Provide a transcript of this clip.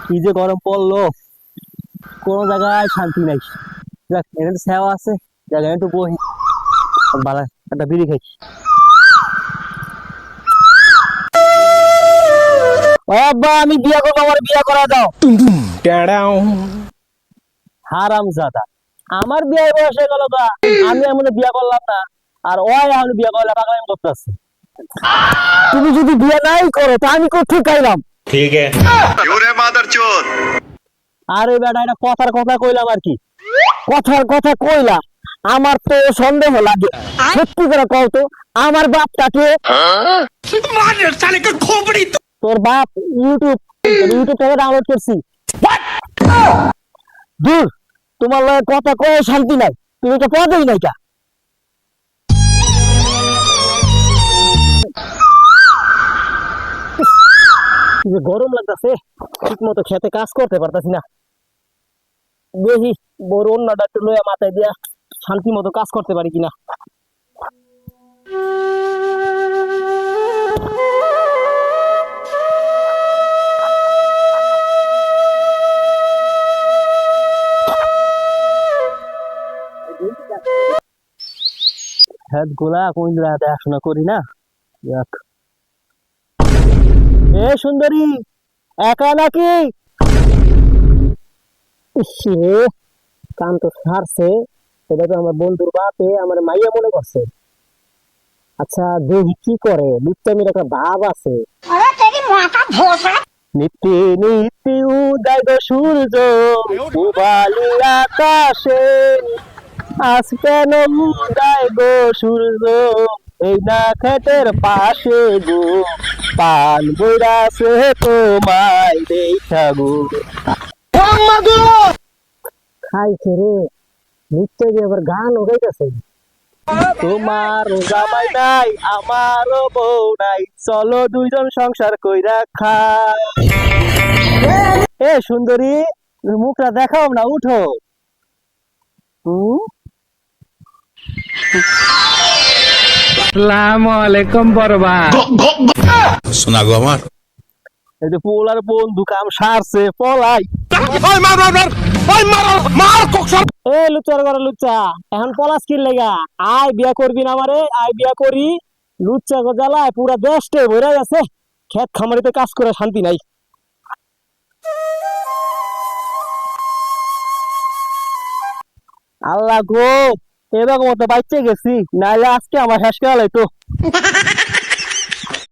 কি যে গরম পড়লো, কোন জায়গায় শান্তি নাই। দেখ এখানে তো ছায়া আছে, জায়গায় একটু বহি, বালা একটা বিড়ি খাই। ও আব্বা, আমি বিয়া করবো, আমার বিয়া করা দাও। হারাম জাদা, আমার বিয়ে বয়স হয়ে গেল গা, আমি এমন বিয়া করলাম না, আর ওই এখন বিয়া করলে পাগলামি করতেছে। তুমি যদি বিয়ে নাই করো তা আমি কোথায় পাইলাম? ठीक है। क्यों रे मादरचोद। আরে বেটা, এটা কথার কথা কইলাম আর কি। কথার কথা কইলা, আমার তো সন্দেহ লাগে। সত্যি করে কও তো, আমার বাপটাকে। তোর বাপ ইউটিউব ইউটিউব থেকে ডাউনলোড করছি। দূর, তোমার লগে কথা কয়ে শান্তি নাই, তুমি তো পদেই নাই কা। কি যে গরম লাগতেছে, ঠিক মতো খেতে কাজ করতে পারতাছি না। দেখি বড় অন্যটা একটু লইয়া মাথায় দিয়া শান্তি মতো কাজ করতে পারি কিনা। হ্যাঁ গোলা কোন দেখাশোনা করি না। যাক। এ সুন্দরী, একা নাকি? ইসে, কান তো ছাড়ছে। এটা তো আমার বন্ধুর বাপে আমার মাইয়া মনে করছে। আচ্ছা দেখি কি করে, লুচ্চামির একটা ভাব আছে। নিত্যি নিত্যি উদয় গো সূর্য, পূবালি আকাশে, আজ কেন উদয় গো সূর্য এই না খেতের পাশে গো, পান বইরাছে তোমায় দেখা গো। খাইছে রে, নিশ্চয় যে আবার গান গাইতেছে। তোমার জামাই নাই, আমারও বউ নাই, চলো দুইজন সংসার কইরা খাই। এ সুন্দরী, মুখটা দেখাও না, উঠো। আসসালামুয়ালাইকুম বড়বা। सुना गो আমার এই যে পোলার বন্ধু কাম সারছে, পলাই। ওই মার মার মার, ওই মার মার ককসর। এ লুচ্চার ঘরে লুচ্চা, এখন পলাশ কি লেগা? আয় বিয়া করবি না আমারে, আয় বিয়া করি। লুচ্চা গো জ্বালায় পুরা দেশটে ভরে আছে, ক্ষেত খামারিতে কাজ করে শান্তি নাই। আল্লাহ গো, এরকম মতো বাইচে গেছি, নাইলে আজকে আমার শেষ করা লাইতো।